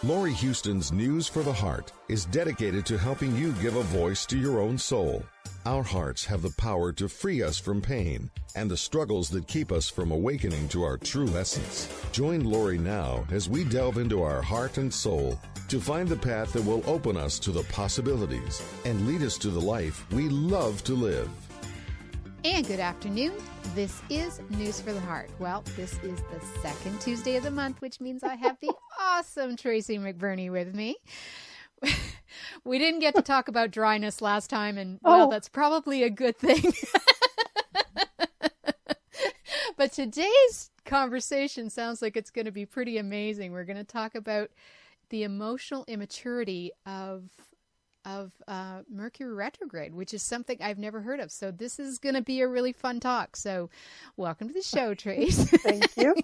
Laurie Huston's News for the Heart is dedicated to helping you give a voice to your own soul. Our hearts have the power to free us from pain and the struggles that keep us from awakening to our true essence. Join Laurie now as we delve into our heart and soul to find the path that will open us to the possibilities and lead us to the life we love to live. And good afternoon. This is News for the Heart. Well, this is the second Tuesday of the month, which means I have the awesome Tracy McBurney with me. We didn't get to talk about dryness last time, and well, that's probably a good thing. But today's conversation sounds like it's going to be pretty amazing. We're going to talk about the emotional immaturity of Mercury Retrograde, which is something I've never heard of. So this is going to be a really fun talk. So welcome to the show, Trace. Thank you.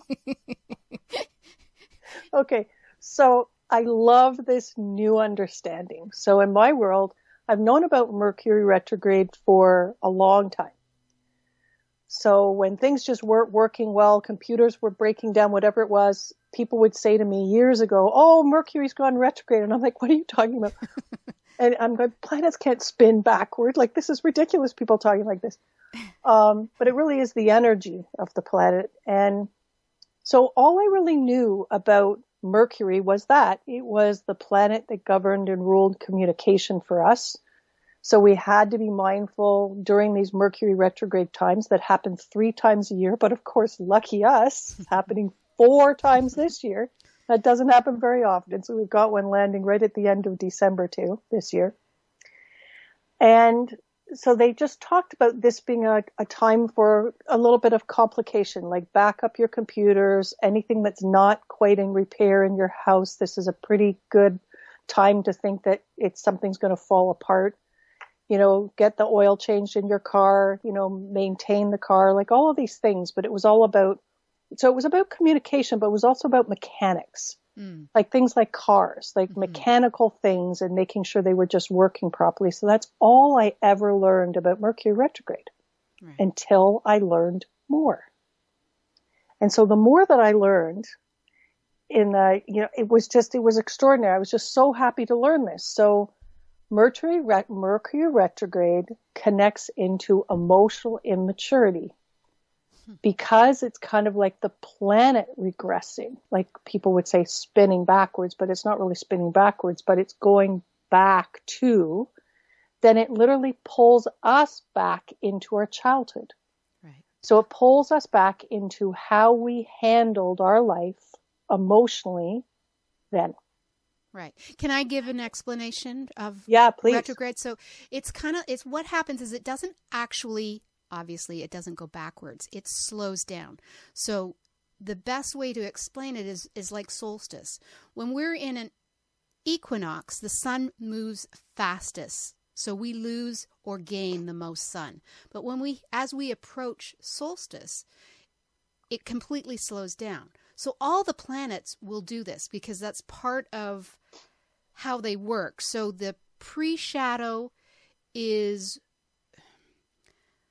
Okay, so I love this new understanding. So in my world, I've known about Mercury Retrograde for a long time. So when things just weren't working well, computers were breaking down, whatever it was, people would say to me years ago, oh, Mercury's gone retrograde. And I'm like, what are you talking about? And I'm going, planets can't spin backward. Like, this is ridiculous, people talking like this. But it really is the energy of the planet. And so all I really knew about Mercury was that it was the planet that governed and ruled communication for us. So we had to be mindful during these Mercury retrograde times that happen 3 times a year. But of course, lucky us, it's happening 4 times this year. That doesn't happen very often. So we've got one landing right at the end of December too, this year. And so they just talked about this being a time for a little bit of complication, like back up your computers, anything that's not quite in repair in your house. This is a pretty good time to think that something's going to fall apart. You know, get the oil changed in your car, you know, maintain the car, like all of these things. But it was all about, so it was about communication, but it was also about mechanics, like things like cars, like mechanical things and making sure they were just working properly. So that's all I ever learned about Mercury retrograde until I learned more. And so the more that I learned it was extraordinary. I was just so happy to learn this. So Mercury retrograde connects into emotional immaturity because it's kind of like the planet regressing, like people would say spinning backwards, but it's not really spinning backwards, but it's going back to, then it literally pulls us back into our childhood. Right. So it pulls us back into how we handled our life emotionally then. Right. Can I give an explanation of please. retrograde? So it's what happens is it doesn't actually, obviously it doesn't go backwards. It slows down. So the best way to explain it is like solstice. When we're in an equinox, the sun moves fastest. So we lose or gain the most sun. But as we approach solstice, it completely slows down. So all the planets will do this because that's part of how they work. So the pre-shadow is,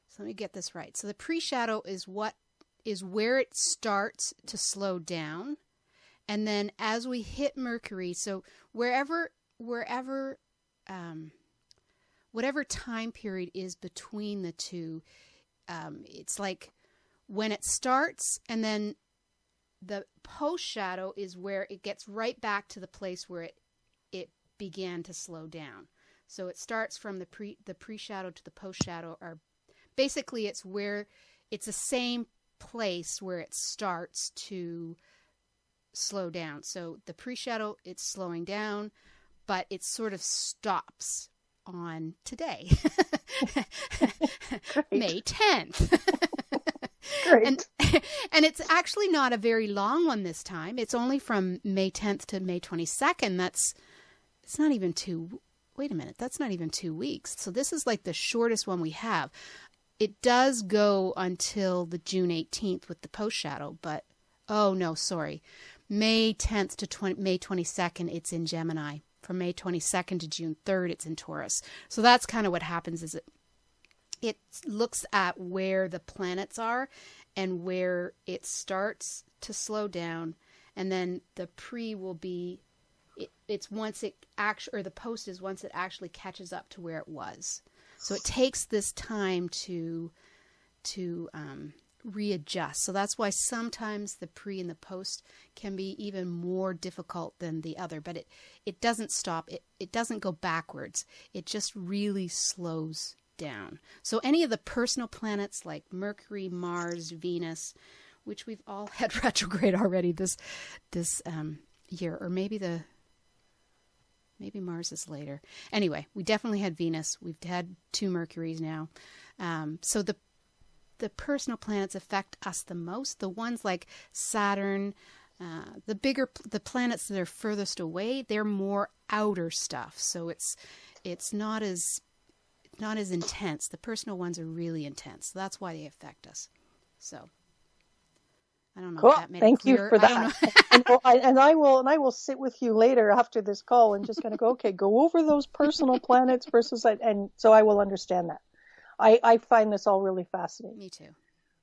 so let me get this right. So the pre-shadow is where it starts to slow down. And then as we hit Mercury, so whatever time period is between the two, it's like when it starts and then the post shadow is where it gets right back to the place where it began to slow down. So it starts from the pre shadow to the post shadow, or basically it's the same place where it starts to slow down. So the pre shadow, it's slowing down, but it sort of stops on today, May 10th. Great. And it's actually not a very long one this time. It's only from May 10th to May 22nd. That's not even 2 weeks. So this is like the shortest one we have. It does go until the June 18th with the post shadow, but May 10th to May 22nd, it's in Gemini. From May 22nd to June 3rd, it's in Taurus. So that's kind of what happens is it looks at where the planets are and where it starts to slow down. And then the pre will be it's once it actually, or the post is once it actually catches up to where it was. So it takes this time to readjust. So that's why sometimes the pre and the post can be even more difficult than the other, but it doesn't stop. It doesn't go backwards. It just really slows down. So any of the personal planets like Mercury, Mars, Venus, which we've all had retrograde already this year, or maybe Mars is later. Anyway, we definitely had Venus. We've had 2 Mercuries now. So the personal planets affect us the most. The ones like Saturn, the planets that are furthest away, they're more outer stuff. So it's not as intense. The personal ones are really intense. So that's why they affect us. So I don't know cool. if that made Thank it clear. you for that. and I will sit with you later after this call and just kind of go, okay, go over those personal planets versus, and so I will understand that. I find this all really fascinating. Me too.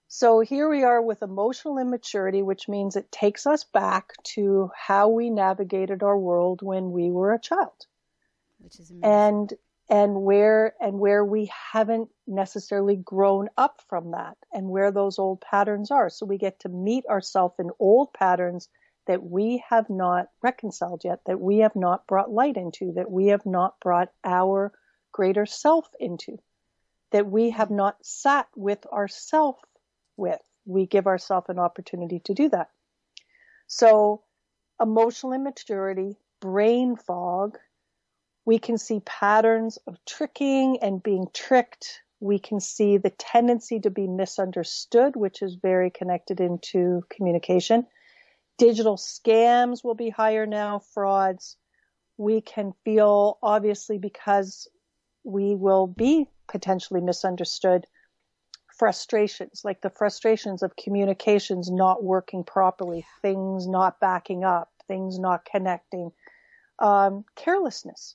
So here we are with emotional immaturity, which means it takes us back to how we navigated our world when we were a child. Which is amazing. And where we haven't necessarily grown up from that, and where those old patterns are. So we get to meet ourselves in old patterns that we have not reconciled yet, that we have not brought light into, that we have not brought our greater self into, that we have not sat with ourself with. We give ourselves an opportunity to do that. So emotional immaturity, brain fog, we can see patterns of tricking and being tricked. We can see the tendency to be misunderstood, which is very connected into communication. Digital scams will be higher now, frauds. We can feel, obviously, because we will be potentially misunderstood, frustrations, like the frustrations of communications not working properly, things not backing up, things not connecting, carelessness.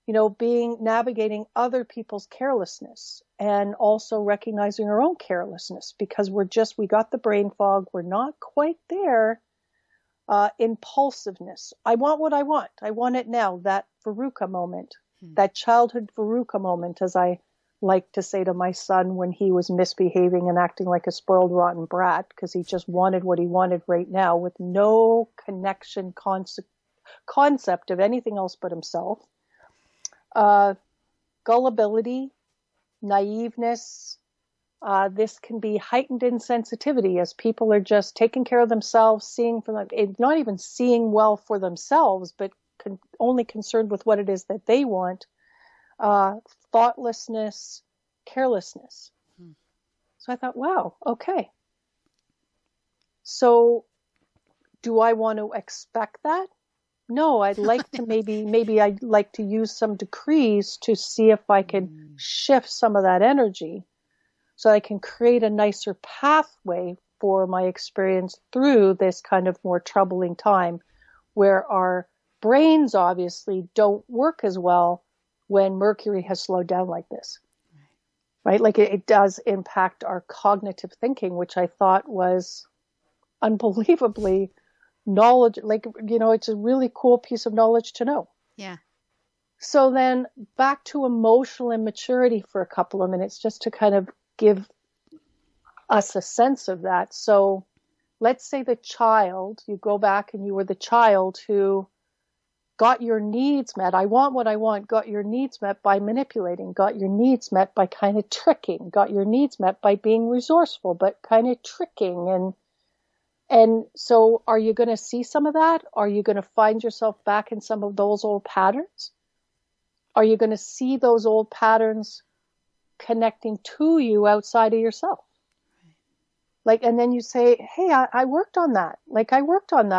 Navigating other people's carelessness, and also recognizing our own carelessness, because we got the brain fog. We're not quite there. Impulsiveness. I want what I want. I want it now. That Veruca moment, that childhood Veruca moment, as I like to say to my son when he was misbehaving and acting like a spoiled, rotten brat, because he just wanted what he wanted right now with no connection, concept of anything else but himself. Gullibility, naiveness. This can be heightened insensitivity as people are just taking care of themselves, not even seeing well for themselves, but only concerned with what it is that they want. Thoughtlessness, carelessness. So I thought, wow, okay. So do I want to expect that? No, I'd like to maybe I'd like to use some decrees to see if I can shift some of that energy so I can create a nicer pathway for my experience through this kind of more troubling time where our brains obviously don't work as well when Mercury has slowed down like this, right? Like it does impact our cognitive thinking, which I thought was unbelievably knowledge, it's a really cool piece of knowledge to know. Yeah. So then back to emotional immaturity for a couple of minutes, just to kind of give us a sense of that. So let's say you go back and you were the child who got your needs met. I want what I want, got your needs met by manipulating, got your needs met by kind of tricking, got your needs met by being resourceful, but kind of tricking. And so are you going to see some of that? Are you going to find yourself back in some of those old patterns? Are you going to see those old patterns connecting to you outside of yourself? And then you say, hey, I worked on that.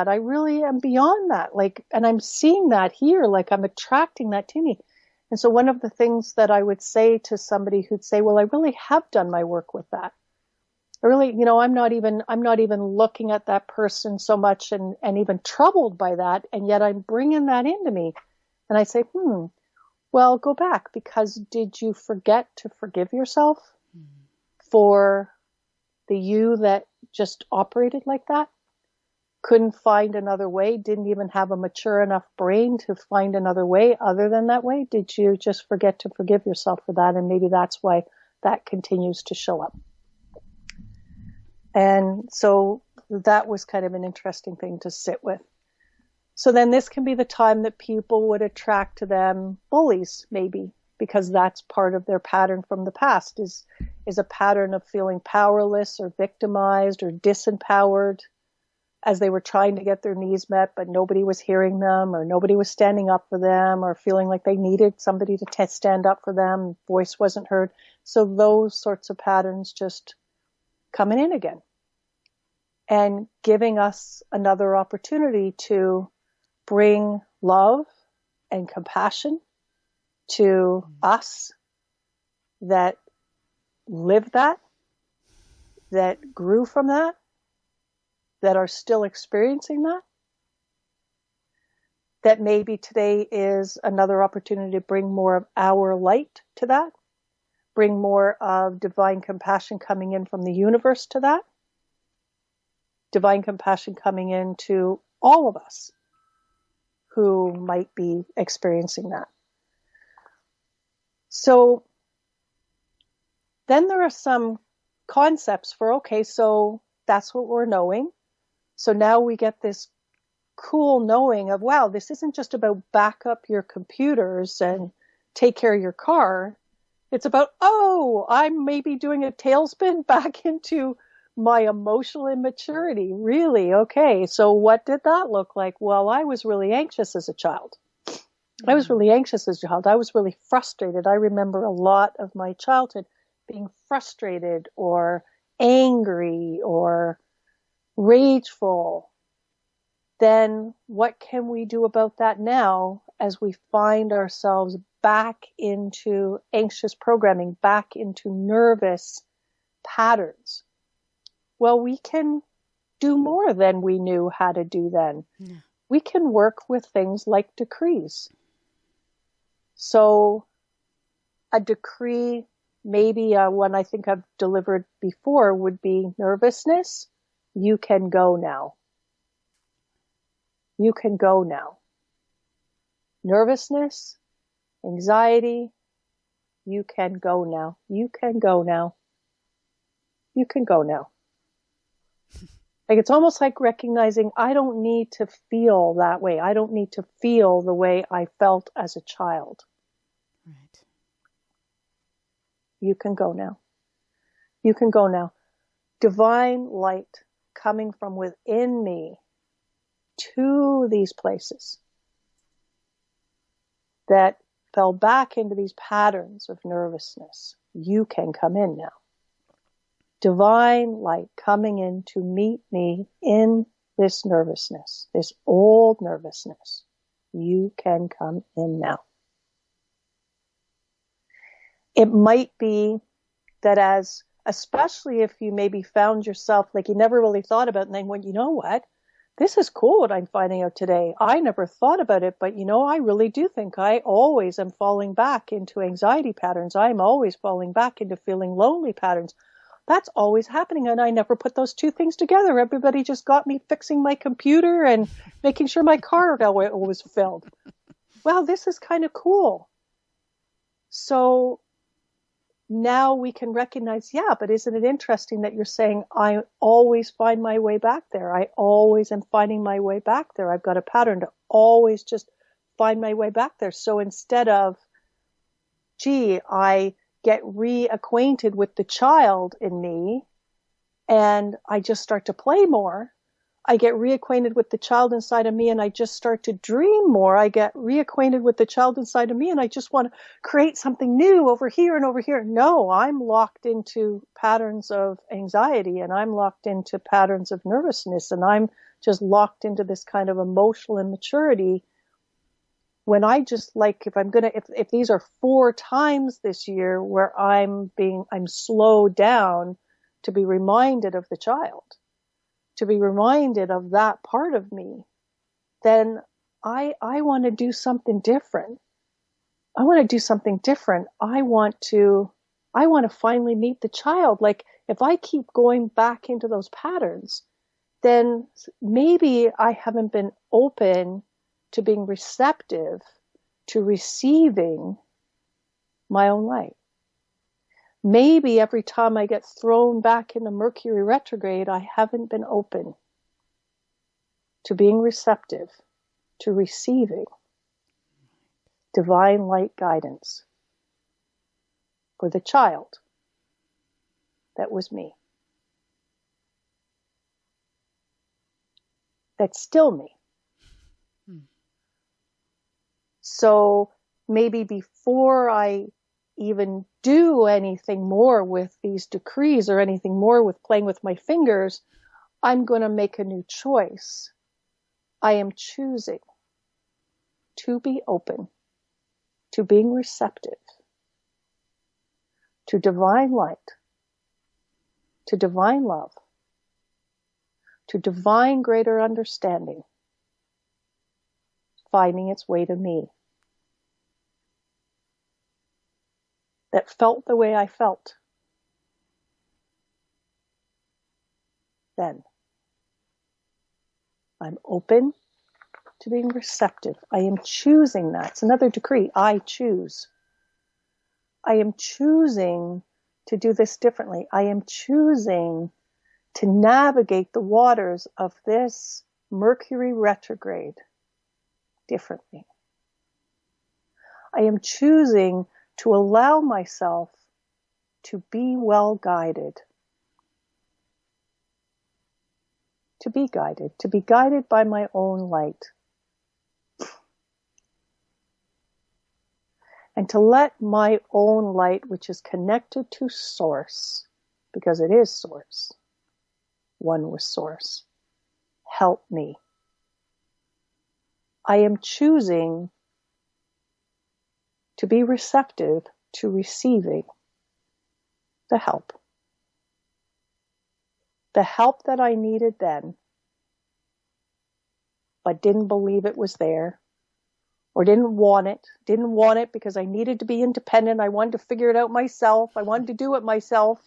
I really am beyond that. And I'm seeing that here, I'm attracting that to me. And so one of the things that I would say to somebody who'd say, well, I really have done my work with that. Really, I'm not even looking at that person so much and even troubled by that. And yet I'm bringing that into me. And I say, well, go back, because did you forget to forgive yourself for the you that just operated like that? couldn't find another way, didn't even have a mature enough brain to find another way other than that way? Did you just forget to forgive yourself for that? And maybe that's why that continues to show up. And so that was kind of an interesting thing to sit with. So then this can be the time that people would attract to them bullies, maybe, because that's part of their pattern from the past, is a pattern of feeling powerless or victimized or disempowered as they were trying to get their needs met, but nobody was hearing them, or nobody was standing up for them, or feeling like they needed somebody to stand up for them. Voice wasn't heard. So those sorts of patterns just coming in again and giving us another opportunity to bring love and compassion to us that lived that grew from that are still experiencing that maybe today is another opportunity to bring more of our light to that, bring more of divine compassion coming in from the universe to that, divine compassion coming in to all of us who might be experiencing that. So then there are some concepts for, okay, so that's what we're knowing. So now we get this cool knowing of, wow, this isn't just about back up your computers and take care of your car. It's about, oh, I'm maybe doing a tailspin back into my emotional immaturity. Really? Okay. So what did that look like? Well, I was really anxious as a child. I was really anxious as a child. I was really frustrated. I remember a lot of my childhood being frustrated or angry or rageful. Then what can we do about that now as we find ourselves back into anxious programming, back into nervous patterns? Well, we can do more than we knew how to do then. Yeah. We can work with things like decrees. So a decree, maybe one I think I've delivered before, would be nervousness. You can go now. You can go now. Nervousness, anxiety, you can go now. You can go now. You can go now. Like, it's almost like recognizing I don't need to feel that way. I don't need to feel the way I felt as a child. Right. You can go now. You can go now. Divine light coming from within me to these places that fell back into these patterns of nervousness. You can come in now. Divine light coming in to meet me in this nervousness, this old nervousness. You can come in now. It might be that especially if you maybe found yourself like you never really thought about it, and then went, you know what? This is cool what I'm finding out today. I never thought about it, but I really do think I always am falling back into anxiety patterns. I'm always falling back into feeling lonely patterns. That's always happening, and I never put those two things together. Everybody just got me fixing my computer and making sure my car was filled. Wow, this is kind of cool. So now we can recognize, yeah, but isn't it interesting that you're saying, I always find my way back there. I always am finding my way back there. I've got a pattern to always just find my way back there. So instead of, gee, I get reacquainted with the child in me and I just start to play more. I get reacquainted with the child inside of me and I just start to dream more. I get reacquainted with the child inside of me and I just want to create something new over here and over here. No, I'm locked into patterns of anxiety and I'm locked into patterns of nervousness and I'm just locked into this kind of emotional immaturity. When I just if these are 4 times this year where I'm slowed down to be reminded of the child, to be reminded of that part of me, then I want to do something different. I want to do something different. I want to finally meet the child. Like, if I keep going back into those patterns, then maybe I haven't been open to being receptive to receiving my own light. Maybe every time I get thrown back into Mercury retrograde, I haven't been open to being receptive to receiving divine light guidance for the child that was me. That's still me. So maybe before I even do anything more with these decrees or anything more with playing with my fingers, I'm going to make a new choice. I am choosing to be open to being receptive to divine light, to divine love, to divine greater understanding, finding its way to me. That felt the way I felt then. I'm open to being receptive. I am choosing that. It's another decree. I choose. I am choosing to do this differently. I am choosing to navigate the waters of this Mercury retrograde differently. I am choosing to allow myself to be well guided. To be guided by my own light. And to let my own light, which is connected to Source, because it is Source, one with Source, help me. I am choosing to be receptive to receiving the help. The help that I needed then, but didn't believe it was there, or didn't want it because I needed to be independent. I wanted to figure it out myself. I wanted to do it myself.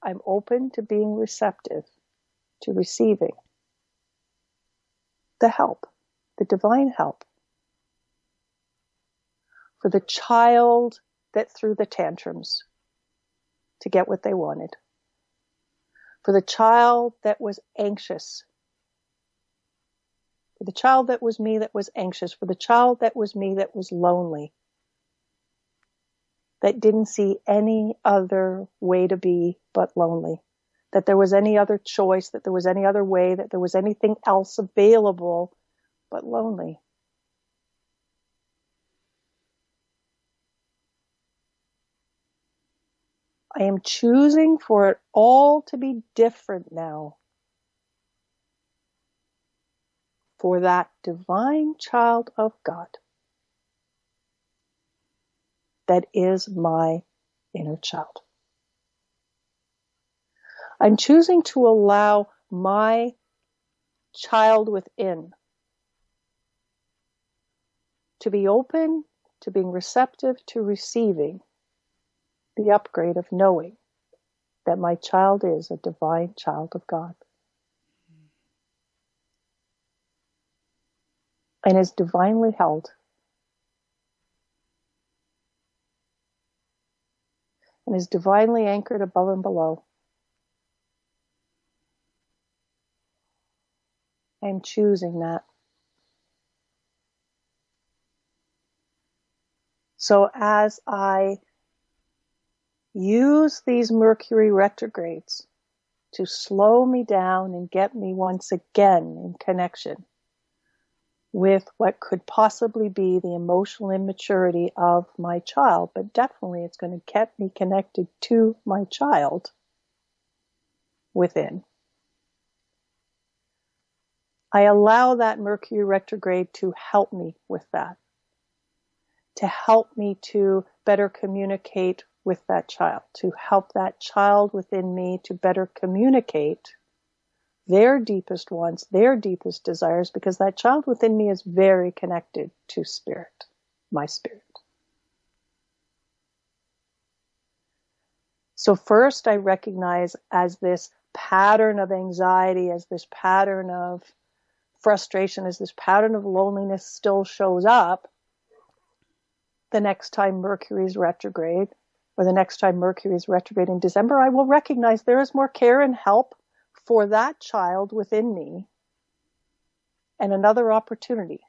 I'm open to being receptive to receiving the help, the divine help for the child that threw the tantrums to get what they wanted, for the child that was anxious, for the child that was me that was anxious, for the child that was me that was lonely, that didn't see any other way to be but lonely, that there was any other choice, that there was any other way, that there was anything else available but lonely. I am choosing for it all to be different now. For that divine child of God that is my inner child. I'm choosing to allow my child within to be open to being receptive to receiving the upgrade of knowing that my child is a divine child of God and is divinely held and is divinely anchored above and below. I'm choosing that. So as I use these Mercury retrogrades to slow me down and get me once again in connection with what could possibly be the emotional immaturity of my child, but definitely it's going to get me connected to my child within. I allow that Mercury retrograde to help me with that, to help me to better communicate with that child, to help that child within me to better communicate their deepest wants, their deepest desires, because that child within me is very connected to spirit, my spirit. So first I recognize as this pattern of anxiety, as this pattern of frustration, as this pattern of loneliness still shows up the next time Mercury is retrograde, or the next time Mercury is retrograde in December, I will recognize there is more care and help for that child within me, and another opportunity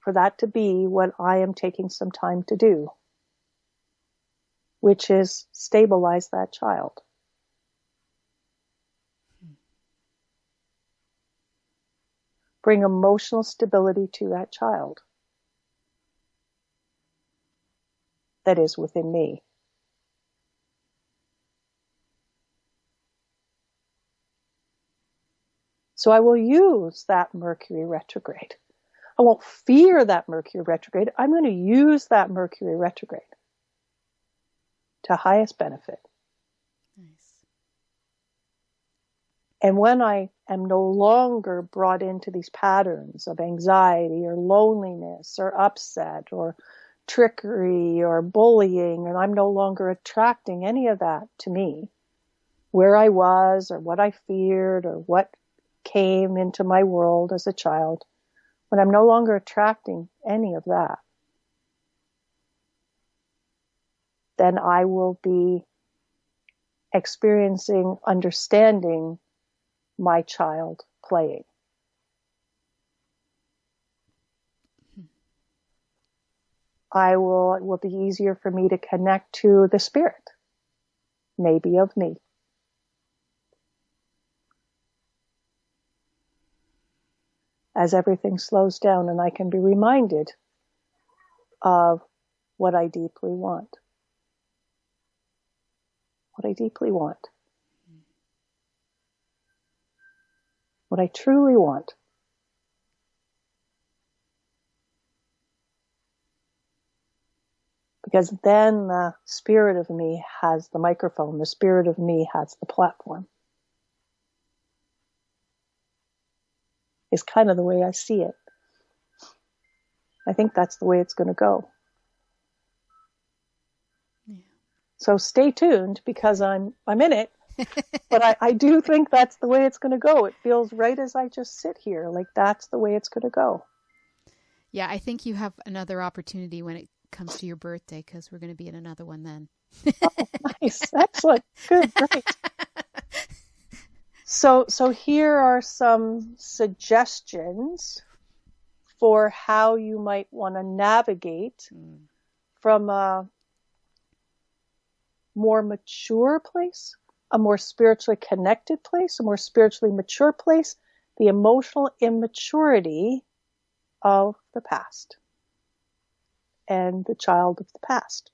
for that to be what I am taking some time to do, which is stabilize that child. Bring emotional stability to that child that is within me. So I will use that Mercury retrograde. I won't fear that Mercury retrograde. I'm going to use that Mercury retrograde to highest benefit. Nice. And when I am no longer brought into these patterns of anxiety or loneliness or upset or trickery or bullying, and I'm no longer attracting any of that to me, where I was or what I feared or what came into my world as a child, when I'm no longer attracting any of that, then I will be experiencing, understanding my child playing. It will be easier for me to connect to the spirit, maybe of me. As everything slows down and I can be reminded of what I deeply want. What I deeply want. What I truly want. Because then the spirit of me has the microphone, the spirit of me has the platform. Is kind of the way I see it. I think that's the way it's going to go. Yeah. So stay tuned, because I'm in it, but I do think that's the way it's going to go. It feels right as I just sit here, like that's the way it's going to go. Yeah, I think you have another opportunity when it comes to your birthday, because we're going to be in another one then. Oh, nice. Excellent. Good. Great. So here are some suggestions for how you might want to navigate from a more mature place, a more spiritually connected place, a more spiritually mature place, the emotional immaturity of the past and the child of the past.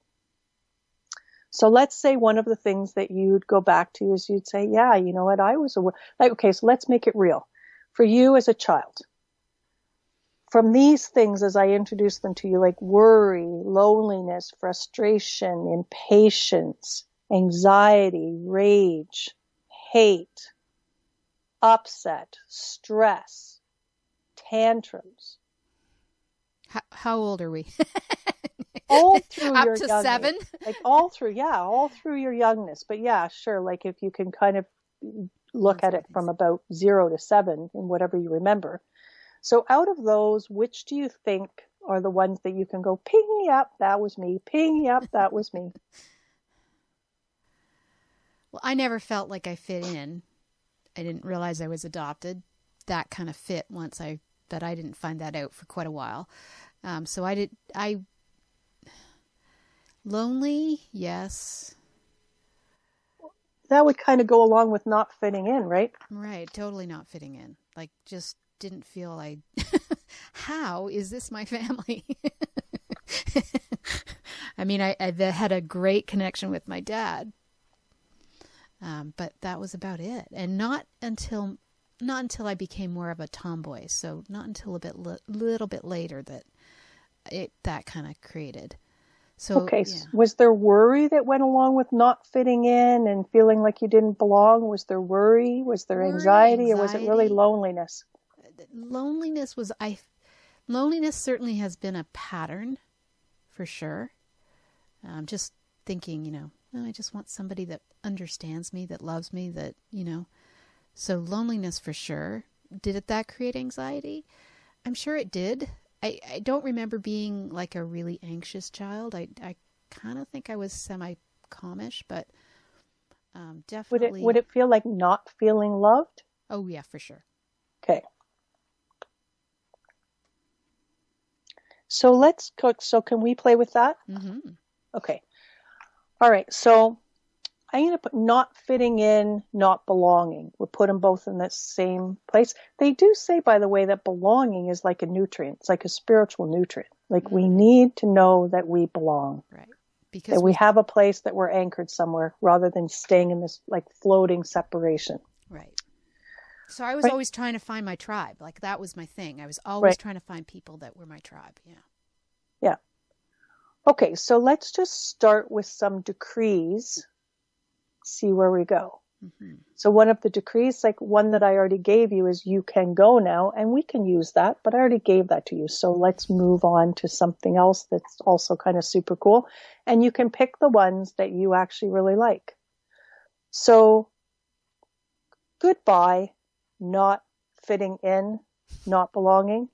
So let's say one of the things that you'd go back to is you'd say, yeah, you know what, I was aware. Okay, so let's make it real. For you as a child, from these things as I introduce them to you, like worry, loneliness, frustration, impatience, anxiety, rage, hate, upset, stress, tantrums. How old are we? All through up your to youngness. 7, Like all through your youngness. But yeah, sure. Like if you can kind of look at it from about 0 to 7 in whatever you remember. So out of those, which do you think are the ones that you can go, ping, yep, that was me. Ping, yep, that was me. Well, I never felt like I fit in. I didn't realize I was adopted. That kind of fit but I didn't find that out for quite a while. Lonely, yes. That would kind of go along with not fitting in, right? Right, totally not fitting in. Like, just didn't feel how is this my family? I mean, I had a great connection with my dad, but that was about it. And not until I became more of a tomboy. So not until little bit later that kind of created. So, okay. Yeah. Was there worry that went along with not fitting in and feeling like you didn't belong? Was there worry? Was there anxiety? Or was it really loneliness? Loneliness certainly has been a pattern for sure. Just thinking, I just want somebody that understands me, that loves me, that, So loneliness for sure. Did that create anxiety? I'm sure it did. I don't remember being like a really anxious child. I kind of think I was semi-calmish, but definitely. Would it feel like not feeling loved? Oh, yeah, for sure. Okay. So let's cook. So can we play with that? Mm-hmm. Okay. All right. So I'm going to put not fitting in, not belonging. We'll put them both in the same place. They do say, by the way, that belonging is like a nutrient. It's like a spiritual nutrient. Like we need to know that we belong. Right. Because that we have a place, that we're anchored somewhere rather than staying in this like floating separation. Right. So I was always trying to find my tribe. Like that was my thing. I was always trying to find people that were my tribe. Yeah. Yeah. Okay. So let's just start with some decrees. See where we go. Mm-hmm. So one of the decrees, like one that I already gave you, is you can go now, and we can use that, but I already gave that to you. So let's move on to something else that's also kind of super cool. And you can pick the ones that you actually really like. So goodbye, not fitting in, not belonging.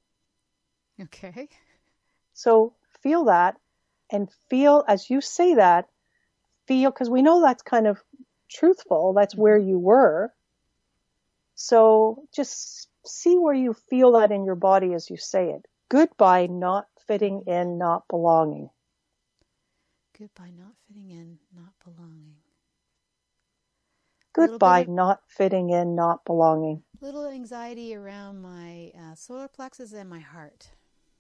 Okay. So feel that, and feel as you say that, because we know that's kind of truthful. That's where you were. So just see where you feel that in your body as you say it. Goodbye, not fitting in, not belonging. Goodbye, not fitting in, not belonging. Goodbye, not fitting in, not belonging. Little anxiety around my solar plexus and my heart.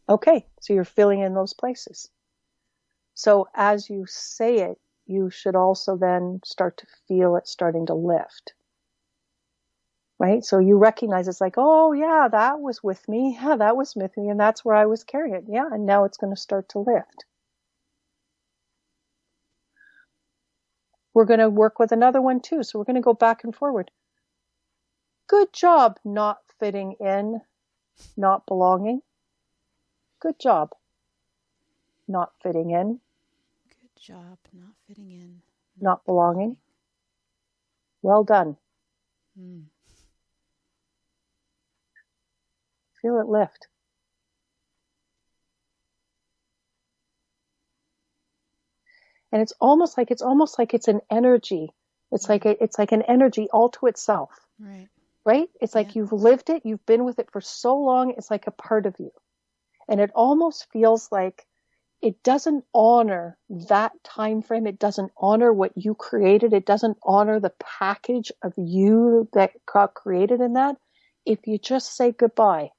Okay, so you're filling in those places. So as you say it, you should also then start to feel it starting to lift. Right? So you recognize it's like, oh yeah, that was with me. Yeah, that was with me. And that's where I was carrying it. Yeah. And now it's going to start to lift. We're going to work with another one too. So we're going to go back and forward. Good job not fitting in, not belonging. Good job not fitting in. Good job not fitting in. Not belonging. Well done. Feel it lift. And it's almost like it's an energy. It's like an energy all to itself. Right. Right? It's like you've lived it, you've been with it for so long, it's like a part of you. And it almost feels like it doesn't honor that time frame. It doesn't honor what you created. It doesn't honor the package of you that got created in that. If you just say goodbye.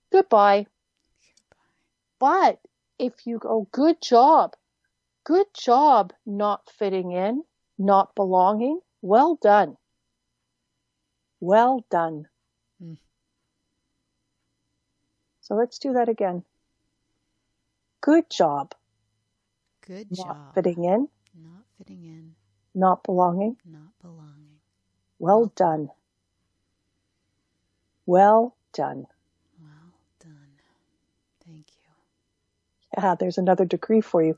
Goodbye. But if you go, good job not fitting in, not belonging, well done. Well done. So let's do that again. Good job. Good job. Not fitting in. Not fitting in. Not belonging. Not belonging. Well done. Well done. Well done. Thank you. Ah, there's another decree for you.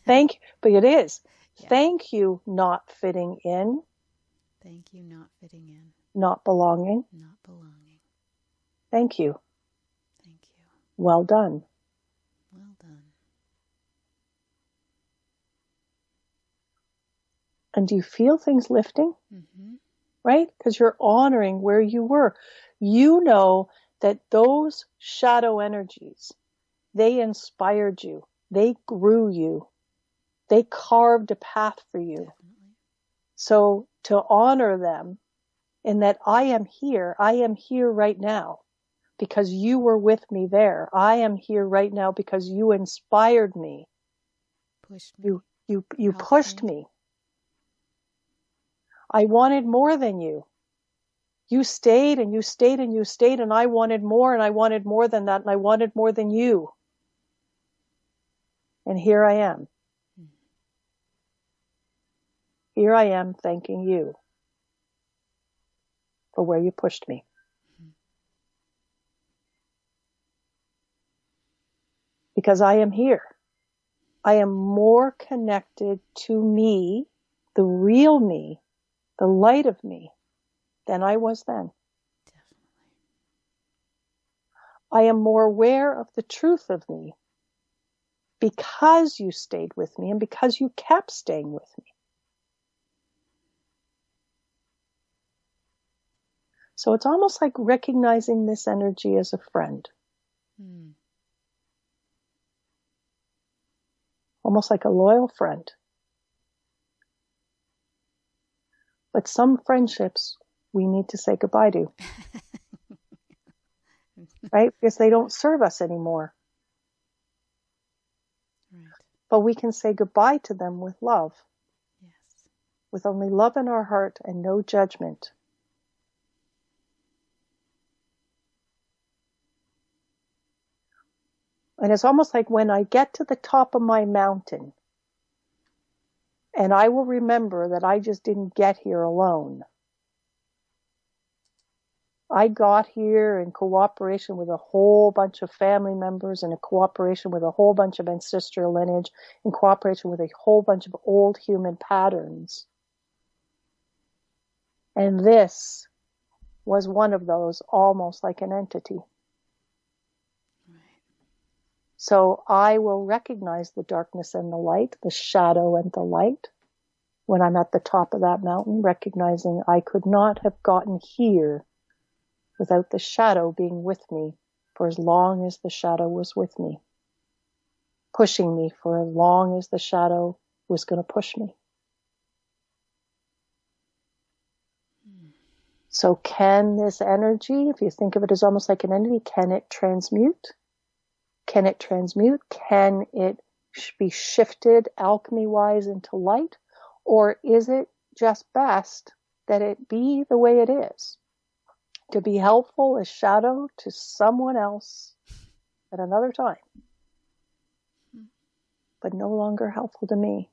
But it is. Yeah. Thank you, not fitting in. Thank you, not fitting in. Not belonging. Not belonging. Thank you. Thank you. Well done. Well done. And do you feel things lifting? Mm-hmm. Right? Because you're honoring where you were. You know that those shadow energies, they inspired you. They grew you. They carved a path for you. Definitely. So to honor them in that I am here right now because you were with me there. I am here right now because you inspired me. Pushed me. You pushed me. I wanted more than you. You stayed and you stayed and you stayed, and I wanted more and I wanted more than that and I wanted more than you. And here I am. Here I am thanking you for where you pushed me. Because I am here. I am more connected to me the real me, the light of me, than I was then. Definitely. I am more aware of the truth of me because you stayed with me and because you kept staying with me. So it's almost like recognizing this energy as a friend. Almost like a loyal friend. But some friendships we need to say goodbye to. Right? Because they don't serve us anymore. Right. But we can say goodbye to them with love. Yes. With only love in our heart and no judgment. And it's almost like when I get to the top of my mountain, and I will remember that I just didn't get here alone. I got here in cooperation with a whole bunch of family members, and in cooperation with a whole bunch of ancestral lineage, in cooperation with a whole bunch of old human patterns. And this was one of those, almost like an entity. So I will recognize the darkness and the light, the shadow and the light, when I'm at the top of that mountain, recognizing I could not have gotten here without the shadow being with me for as long as the shadow was with me, pushing me for as long as the shadow was going to push me. So can this energy, if you think of it as almost like an entity, can it transmute? Can it transmute? Can it be shifted alchemy-wise into light? Or is it just best that it be the way it is? To be helpful as shadow to someone else at another time, but no longer helpful to me.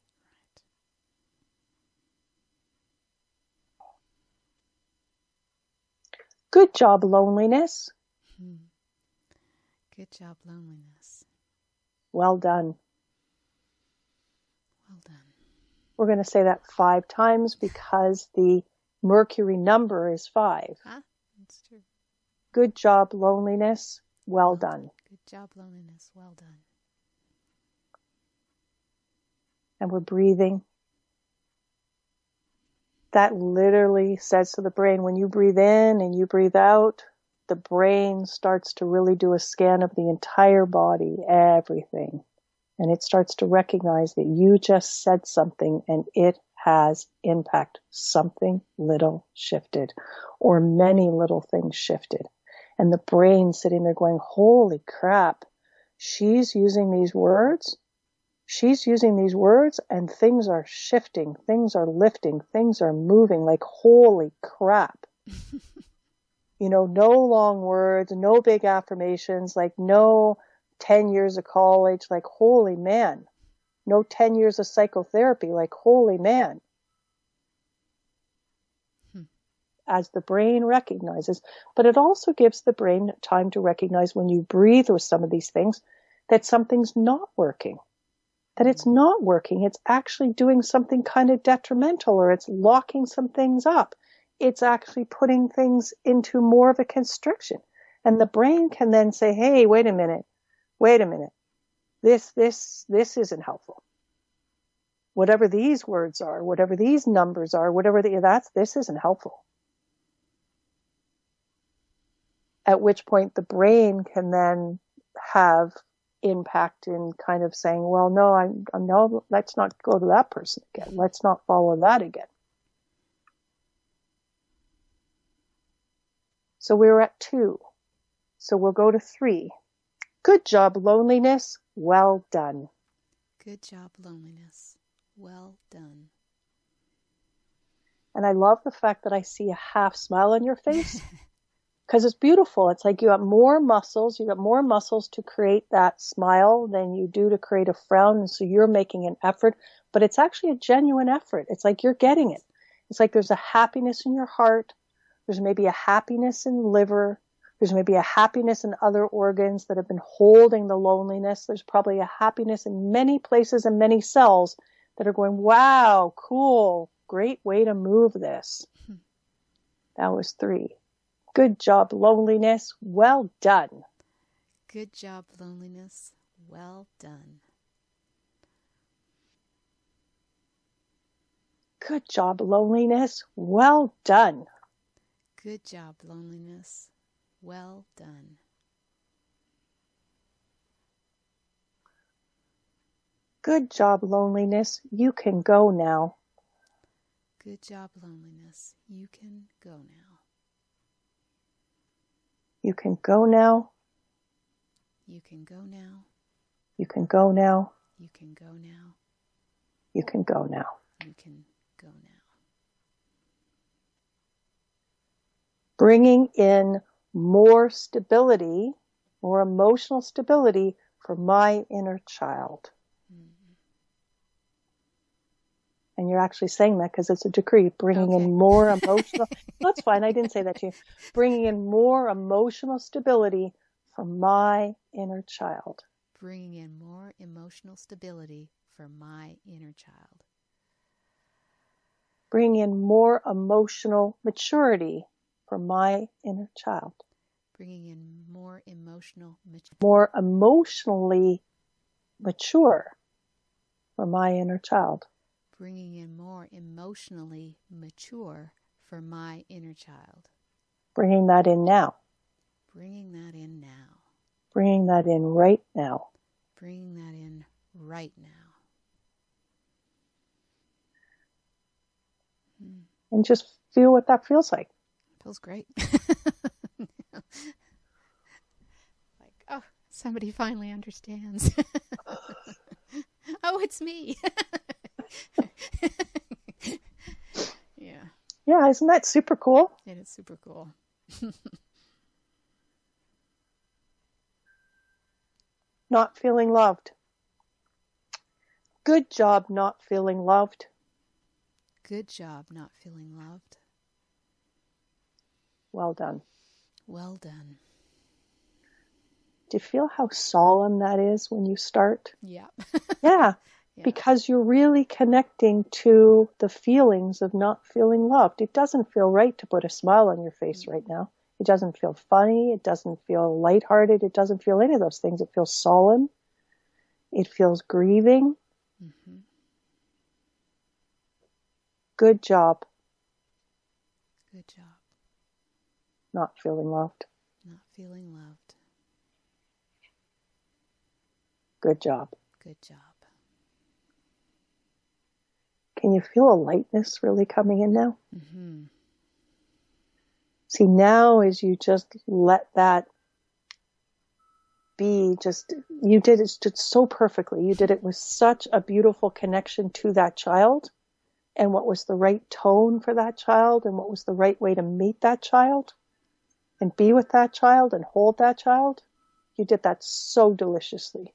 Good job, loneliness. Good job, loneliness. Well done. Well done. We're going to say that 5 times because the Mercury number is 5. Huh? That's true. Good job, loneliness. Well done. Good job, loneliness. Well done. And we're breathing. That literally says to the brain, when you breathe in and you breathe out, the brain starts to really do a scan of the entire body, everything. And it starts to recognize that you just said something and it has impact. Something little shifted, or many little things shifted. And the brain sitting there going, holy crap, she's using these words. She's using these words and things are shifting, things are lifting, things are moving, like holy crap. You know, no long words, no big affirmations, like no 10 years of college, like holy man. No 10 years of psychotherapy, like holy man. As the brain recognizes, but it also gives the brain time to recognize when you breathe with some of these things that something's not working. That it's not working. It's actually doing something kind of detrimental, or it's locking some things up. It's actually putting things into more of a constriction. And the brain can then say, hey, wait a minute. This isn't helpful. Whatever these words are, whatever these numbers are, this isn't helpful. At which point the brain can then have impact in kind of saying, well, no, let's not go to that person again. Let's not follow that again. So we're at 2. So we'll go to 3. Good job, loneliness. Well done. Good job, loneliness. Well done. And I love the fact that I see a half smile on your face. Because it's beautiful. It's like you got more muscles. You got more muscles to create that smile than you do to create a frown. And so you're making an effort, but it's actually a genuine effort. It's like you're getting it. It's like there's a happiness in your heart. There's maybe a happiness in liver. There's maybe a happiness in other organs that have been holding the loneliness. There's probably a happiness in many places and many cells that are going, wow, cool. Great way to move this. That was 3. Good job, loneliness. Well done. Good job, loneliness. Well done. Good job, loneliness. Well done. Good job, loneliness. Well done. Good job, loneliness. You can go now. Good job, loneliness. You can go now. You can go now. You can go now. You can go now. You can go now. You can go now. You can go now. Bringing in more stability, more emotional stability for my inner child. And you're actually saying that because it's a decree, bringing in more emotional. That's fine. I didn't say that to you. Bringing in more emotional stability for my inner child. Bringing in more emotional stability for my inner child. Bringing in more emotional maturity for my inner child. Bringing in more emotional maturity. More emotionally mature for my inner child. Bringing in more emotionally mature for my inner child. Bringing that in now. Bringing that in now. Bringing that in right now. Bringing that in right now. And just feel what that feels like. Feels great. Like, oh, somebody finally understands. Oh, it's me. Yeah. Yeah, isn't that super cool? It is super cool. Not feeling loved. Good job not feeling loved. Good job not feeling loved. Well done. Well done. Do you feel how solemn that is when you start? Yeah. Yeah. Because you're really connecting to the feelings of not feeling loved. It doesn't feel right to put a smile on your face right now. It doesn't feel funny. It doesn't feel lighthearted. It doesn't feel any of those things. It feels solemn. It feels grieving. Mm-hmm. Good job. Good job. Not feeling loved. Not feeling loved. Good job. Good job. Can you feel a lightness really coming in now? Mm-hmm. See, now as you just let that be, you did it just so perfectly. You did it with such a beautiful connection to that child and what was the right tone for that child and what was the right way to meet that child and be with that child and hold that child. You did that so deliciously.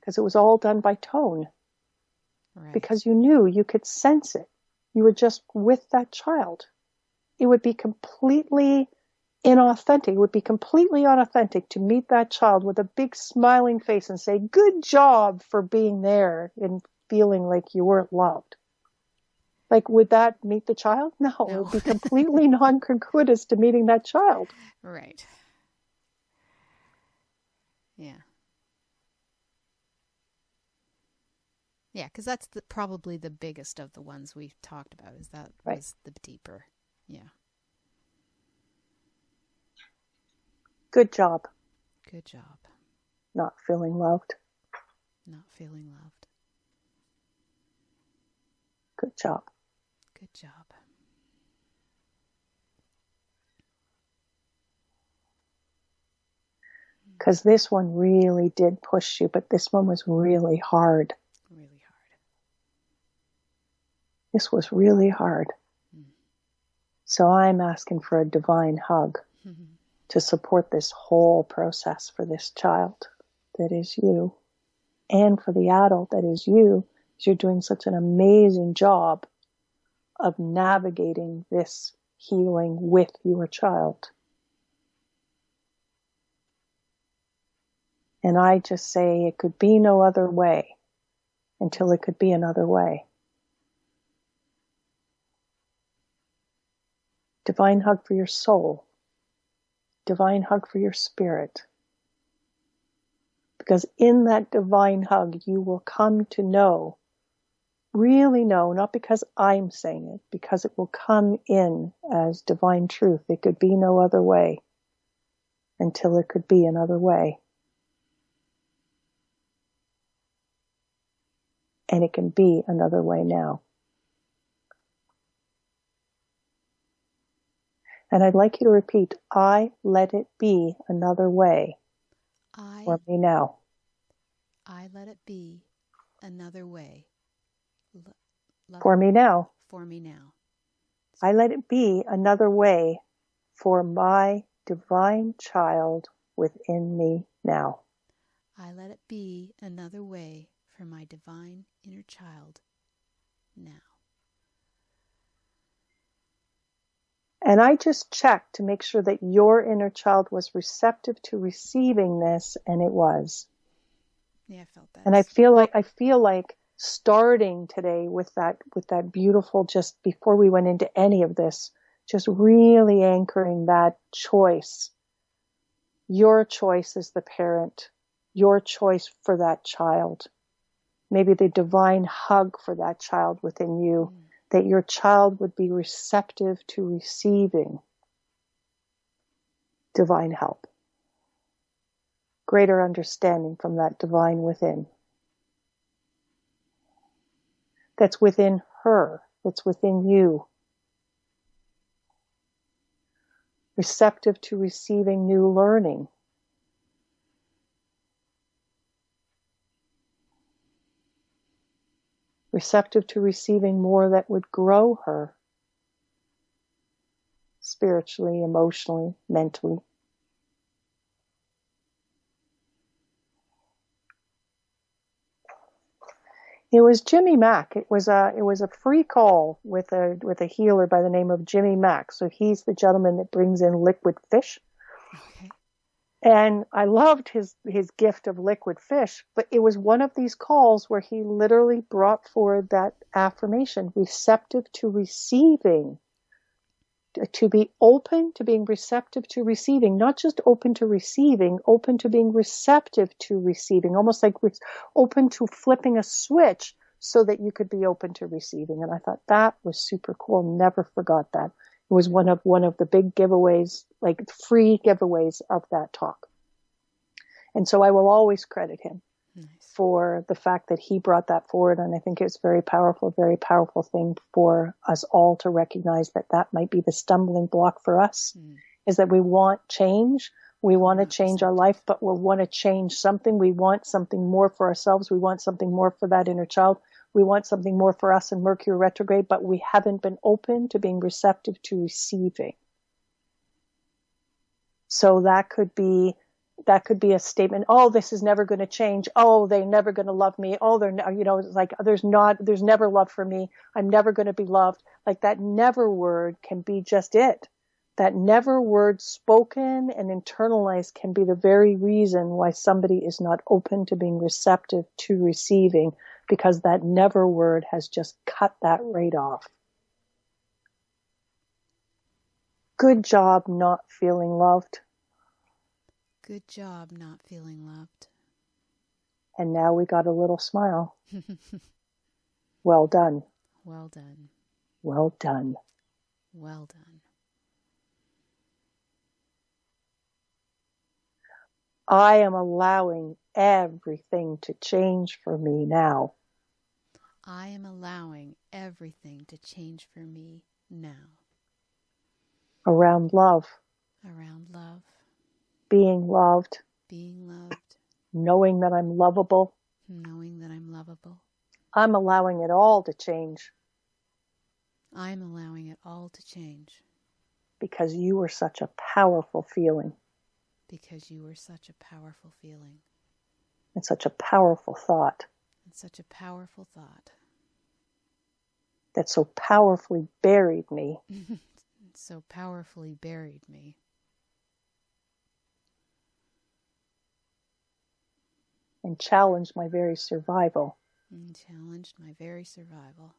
Because it was all done by tone. Right. Because you knew, you could sense it. You were just with that child. It would be completely inauthentic. It would be completely unauthentic to meet that child with a big smiling face and say, good job for being there and feeling like you weren't loved. Like, would that meet the child? No. It would be completely non-congruous to meeting that child. Right. Yeah. Yeah, because that's probably the biggest of the ones we've talked about, is that right. was the deeper. Yeah. Good job. Good job. Not feeling loved. Not feeling loved. Good job. Good job. Because this one really did push you, but this one was really hard. Really hard. This was really hard. So I'm asking for a divine hug to support this whole process for this child that is you, and for the adult that is you, because you're doing such an amazing job of navigating this healing with your child. And I just say it could be no other way until it could be another way. Divine hug for your soul. Divine hug for your spirit. Because in that divine hug, you will come to know, really know, not because I'm saying it, because it will come in as divine truth. It could be no other way until it could be another way. And it can be another way now. And I'd like you to repeat, I let it be another way for me now. I let it be another way. For me now. For me now. I let it be another way for my divine child within me now. I let it be another way for my divine inner child now. And I just checked to make sure that your inner child was receptive to receiving this, and it was. Yeah, I felt that. And I feel like starting today with that beautiful, just before we went into any of this, just really anchoring that choice. Your choice as the parent, your choice for that child. Maybe the divine hug for that child within you, that your child would be receptive to receiving divine help. Greater understanding from that divine within. That's within her, that's within you. Receptive to receiving new learning. Receptive to receiving more that would grow her spiritually, emotionally, mentally. It was Jimmy Mack. It was a free call with a healer by the name of Jimmy Mack. So he's the gentleman that brings in liquid fish. Okay. And I loved his gift of liquid fish, but it was one of these calls where he literally brought forward that affirmation, receptive to receiving, to be open to being receptive to receiving, not just open to receiving, open to being receptive to receiving, almost like open to flipping a switch so that you could be open to receiving. And I thought that was super cool. Never forgot that. It was one of the big giveaways, like free giveaways of that talk. And so I will always credit him for the fact that he brought that forward. And I think it's very powerful thing for us all to recognize that might be the stumbling block for us, is that we want change. We want to change our life, but we want to change something. We want something more for ourselves. We want something more for that inner child. We want something more for us in Mercury retrograde, but we haven't been open to being receptive to receiving. So that could be a statement. Oh, this is never going to change. Oh, they're never going to love me. Oh, like there's never love for me. I'm never going to be loved. Like that never word can be just it. That never word spoken and internalized can be the very reason why somebody is not open to being receptive to receiving, because that never word has just cut that right off. Good job not feeling loved. Good job not feeling loved. And now we got a little smile. Well done. Well done. Well done. Well done. I am allowing everything to change for me now. I am allowing everything to change for me now. Around love. Around love. Being loved. Being loved. Knowing that I'm lovable. Knowing that I'm lovable. I'm allowing it all to change. I'm allowing it all to change. Because you were such a powerful feeling. Because you were such a powerful feeling. And such a powerful thought. And such a powerful thought. That so powerfully buried me. So powerfully buried me. And challenged my very survival. And challenged my very survival.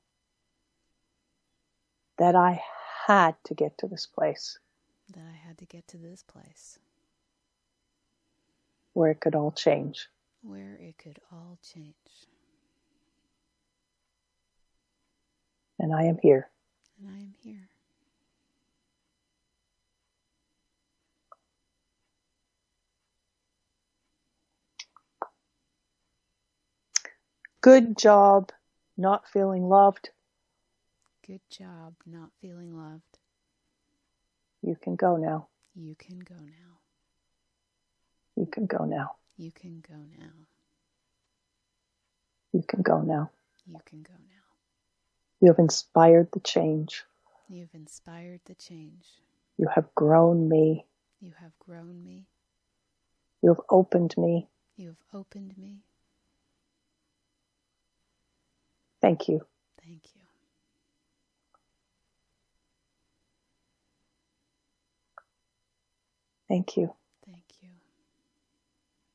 That I had to get to this place. That I had to get to this place. Where it could all change. Where it could all change. And I am here. And I am here. Good job not feeling loved. Good job not feeling loved. You can go now. You can go now. You can go now. You can go now. You can go now. You can go now. You have inspired the change. You've inspired the change. You have grown me. You have grown me. You have opened me. You have opened me. Thank you. Thank you. Thank you. Thank you.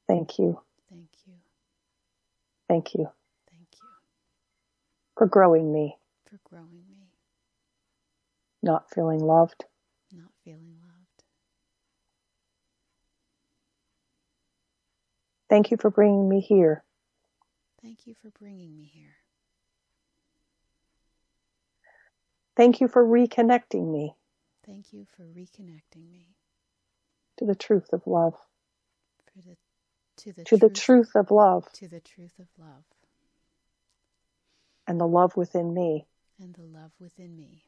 Thank you. Thank you. Thank you. Thank you. For growing me. For growing me. Not feeling loved. Not feeling loved. Thank you for bringing me here. Thank you for bringing me here. Thank you for reconnecting me. Thank you for reconnecting me. To the truth of love. To the truth of love. To the truth of love. And the love within me. And the love within me.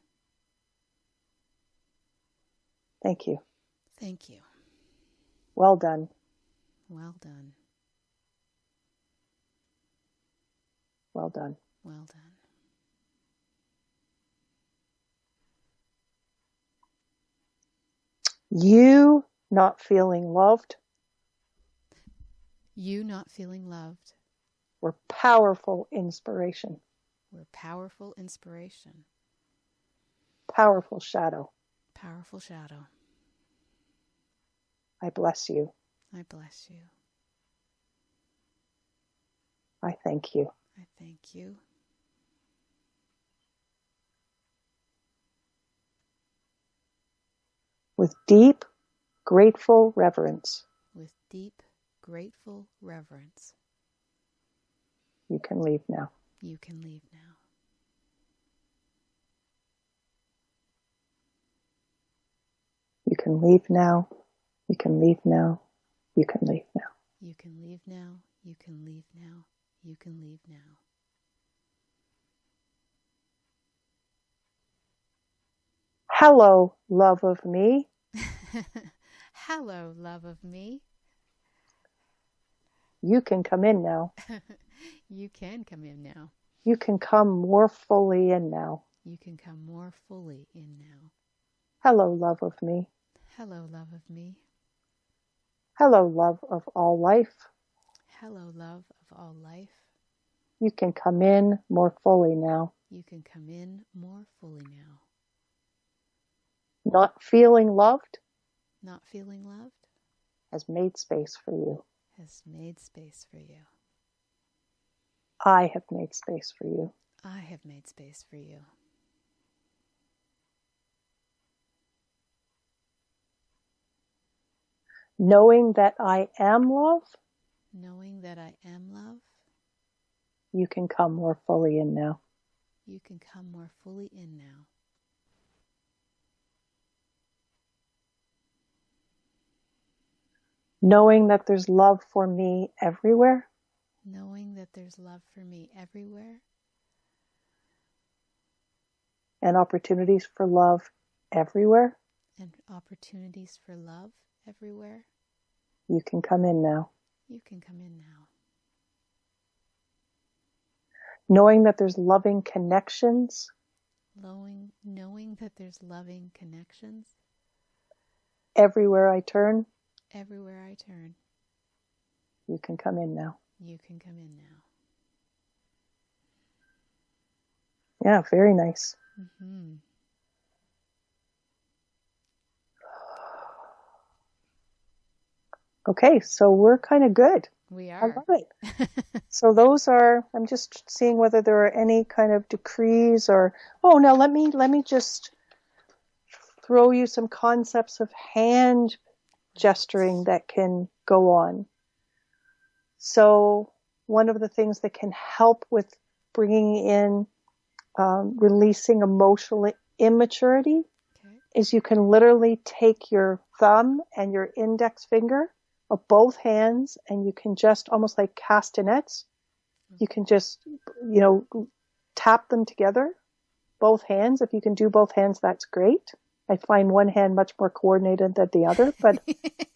Thank you. Thank you. Well done. Well done. Well done. Well done. You not feeling loved. You not feeling loved. Were powerful inspiration. Were powerful inspiration. Powerful shadow. Powerful shadow. I bless you. I bless you. I thank you. I thank you. With deep, grateful reverence. With deep, grateful reverence. You can leave now. You can leave now. You can leave now. You can leave now. You can leave now. You can leave now. You can leave now. You can leave now. Hello, love of me. Hello, love of me. You can come in now. You can come in now. You can come more fully in now. You can come more fully in now. Hello, love of me. Hello, love of me. Hello, love of all life. Hello, love of all life. You can come in more fully now. You can come in more fully now. Not feeling loved. Not feeling loved. Has made space for you. Has made space for you. I have made space for you. I have made space for you. Knowing that I am love. Knowing that I am love. You can come more fully in now. You can come more fully in now. Knowing that there's love for me everywhere. Knowing that there's love for me everywhere. And opportunities for love everywhere. And opportunities for love everywhere. You can come in now. You can come in now. Knowing that there's loving connections. Knowing that there's loving connections. Everywhere I turn. Everywhere I turn. You can come in now. You can come in now. Yeah, very nice. Mm-hmm. Okay, so we're kind of good. We I are. love it. So those are, I'm just seeing whether there are any kind of decrees or, oh, now let me just throw you some concepts of hand gesturing that can go on. So one of the things that can help with bringing in, releasing emotional immaturity is you can literally take your thumb and your index finger of both hands, and you can just almost like castanets. You can just, tap them together, both hands. If you can do both hands, that's great. I find one hand much more coordinated than the other, but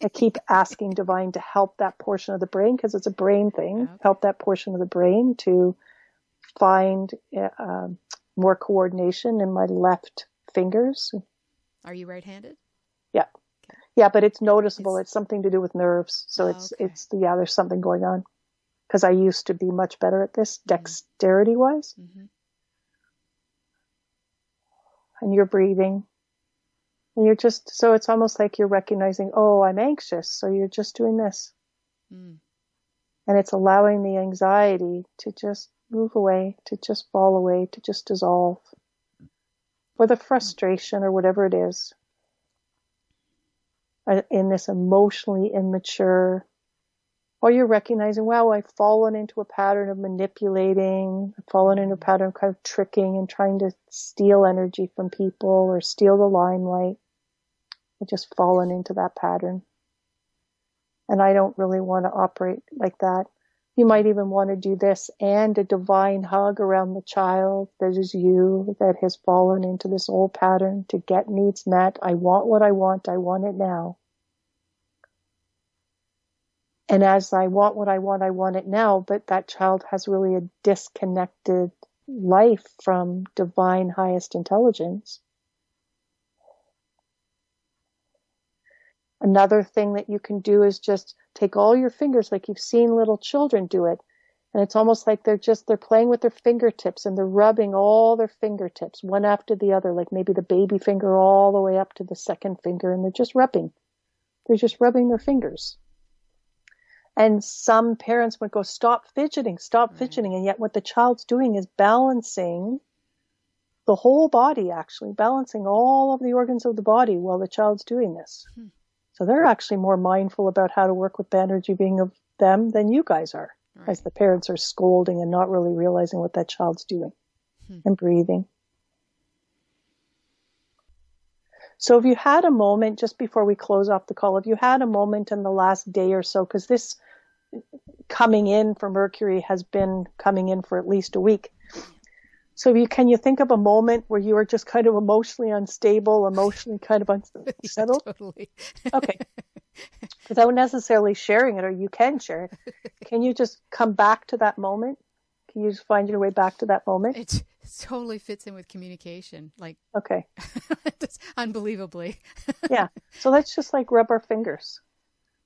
I keep asking Divine to help that portion of the brain, because it's a brain thing, Okay. help that portion of the brain to find more coordination in my left fingers. Are you right-handed? Yeah. Yeah, but it's noticeable. It's something to do with nerves. So okay. there's something going on. Because I used to be much better at this, dexterity-wise. Mm-hmm. And you're breathing. And you're just, so it's almost like you're recognizing, oh, I'm anxious. So you're just doing this. Mm. And it's allowing the anxiety to just move away, to just fall away, to just dissolve. Or the frustration or whatever it is. In this emotionally immature, or you're recognizing, wow, I've fallen into a pattern of manipulating, I've fallen into a pattern of kind of tricking and trying to steal energy from people or steal the limelight. I've just fallen into that pattern. And I don't really want to operate like that. You might even want to do this and a divine hug around the child that is you, that has fallen into this old pattern to get needs met. I want what I want it now. And as I want what I want it now, but that child has really a disconnected life from divine highest intelligence. Another thing that you can do is just take all your fingers, like you've seen little children do it. And it's almost like they're playing with their fingertips and they're rubbing all their fingertips one after the other, like maybe the baby finger all the way up to the second finger, and they're just rubbing. They're just rubbing their fingers. And some parents would go, stop fidgeting. And yet what the child's doing is balancing the whole body, actually, balancing all of the organs of the body while the child's doing this. So they're actually more mindful about how to work with the energy being of them than you guys are, as the parents are scolding and not really realizing what that child's doing and breathing. So if you had a moment, just before we close off the call, if you had a moment in the last day or so, because this coming in for Mercury has been coming in for at least a week. So can you think of a moment where you were just kind of emotionally unstable, emotionally kind of unsettled? Totally. Okay. Without necessarily sharing it, or you can share it. Can you just come back to that moment? Can you just find your way back to that moment? It totally fits in with communication. Like, okay. Just unbelievably. Yeah. So let's just rub our fingers.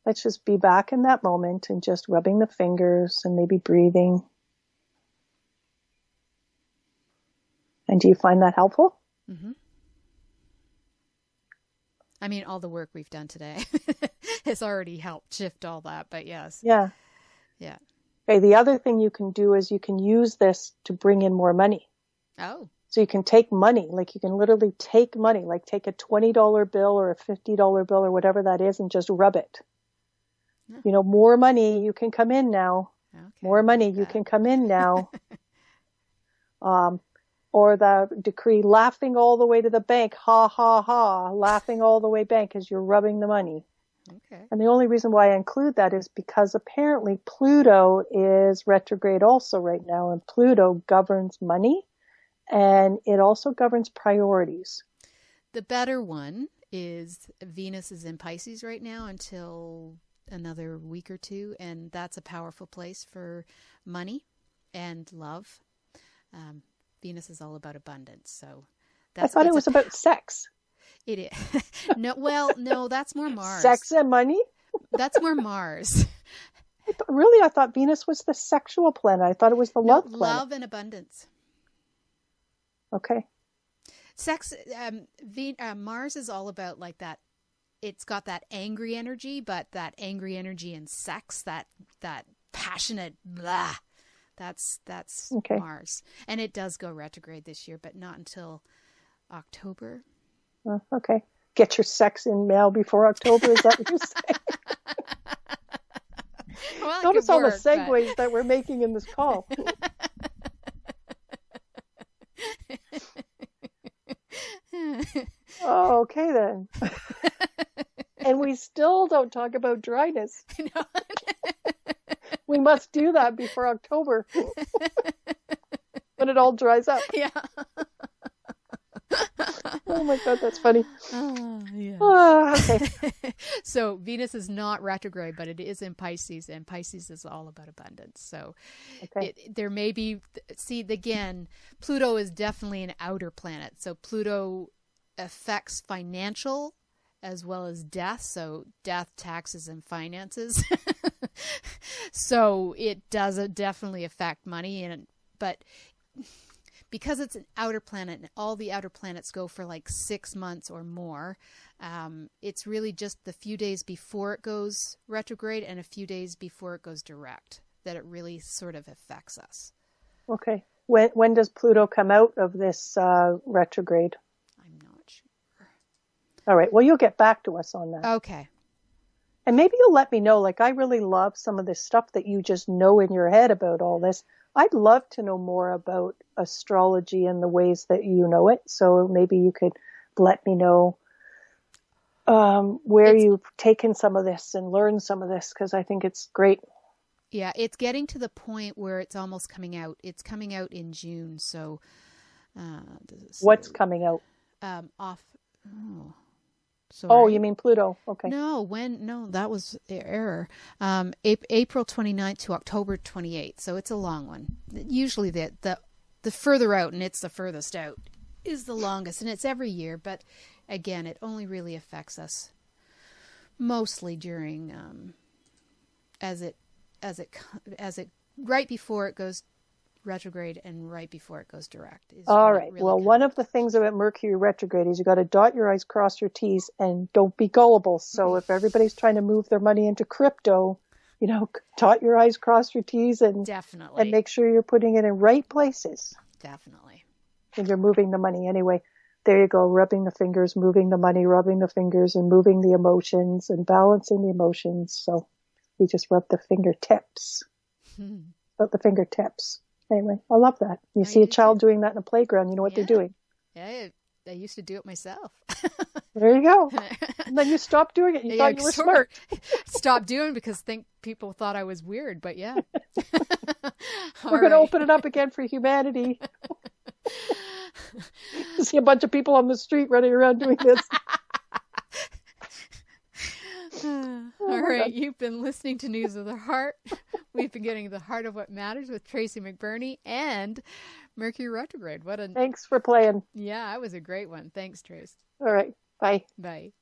Let's just be back in that moment and just rubbing the fingers and maybe breathing. And do you find that helpful? Mm-hmm. I mean, all the work we've done today has already helped shift all that, but yes. Yeah. Yeah. Okay. The other thing you can do is you can use this to bring in more money. Oh. So you can take money, you can literally take money, take a $20 bill or a $50 bill or whatever that is and just rub it. Yeah. More money, you can come in now. Okay. More money, you can come in now. Or the decree, laughing all the way to the bank, ha, ha, ha, laughing all the way bank as you're rubbing the money. Okay. And the only reason why I include that is because apparently Pluto is retrograde also right now, and Pluto governs money, and it also governs priorities. The better one is Venus is in Pisces right now until another week or two, and that's a powerful place for money and love. Venus is all about abundance, so I thought it was about sex. It is. No, that's more Mars. Sex and money? That's more Mars. Really, I thought Venus was the sexual planet. I thought it was the love planet. Love and abundance. Okay. Sex, Mars is all about it's got that angry energy, but that angry energy and sex, that passionate, blah. That's Okay. Mars. And it does go retrograde this year, but not until October. Okay. Get your sex in now before October. Is that what you're saying? Well, Notice all the segues that we're making in this call. Oh, okay then. And we still don't talk about dryness. No. We must do that before October. When it all dries up. Yeah. Oh my God, that's funny. Yeah. Okay. So Venus is not retrograde, but it is in Pisces, and Pisces is all about abundance. So Okay. there may be, see, again, Pluto is definitely an outer planet. So Pluto affects financial as well as death. So death, taxes, and finances. So it does definitely affect money, but because it's an outer planet and all the outer planets go for like 6 months or more, it's really just the few days before it goes retrograde and a few days before it goes direct that it really sort of affects us. Okay. When does Pluto come out of this retrograde? I'm not sure. All right. Well, you'll get back to us on that. Okay. And maybe you'll let me know, like I really love some of this stuff that you just know in your head about all this. I'd love to know more about astrology and the ways that you know it. So maybe you could let me know where you've taken some of this and learned some of this, because I think it's great. Yeah, it's getting to the point where it's almost coming out. It's coming out in June. So what's coming out? Off. Oh. Sorry. Oh, you mean Pluto? Okay. No, that was error. April 29th to October 28th. So it's a long one. Usually the further out, and it's the furthest out, is the longest, and it's every year. But again, it only really affects us mostly during as it right before it goes retrograde and right before it goes direct. All right. Well, one of the things about Mercury retrograde is you got to dot your I's, cross your T's, and don't be gullible. So if everybody's trying to move their money into crypto, dot your I's, cross your T's, and definitely, and make sure you're putting it in right places. Definitely. And you're moving the money anyway. There you go. Rubbing the fingers, moving the money, rubbing the fingers, and moving the emotions and balancing the emotions. So we just rub the fingertips. Rub the fingertips. Anyway, I love that. You see a child doing that in a playground, you know what they're doing. Yeah, I used to do it myself. There you go. And then you stopped doing it. You thought you were smart. Stopped doing because people thought I was weird, but yeah. We're going to open it up again for humanity. You see a bunch of people on the street running around doing this. All right, you've been listening to News of the Heart. We've been getting the heart of what matters with Tracy McBurney and Mercury retrograde. Thanks for playing. Yeah, that was a great one. Thanks, Trace. All right. Bye. Bye.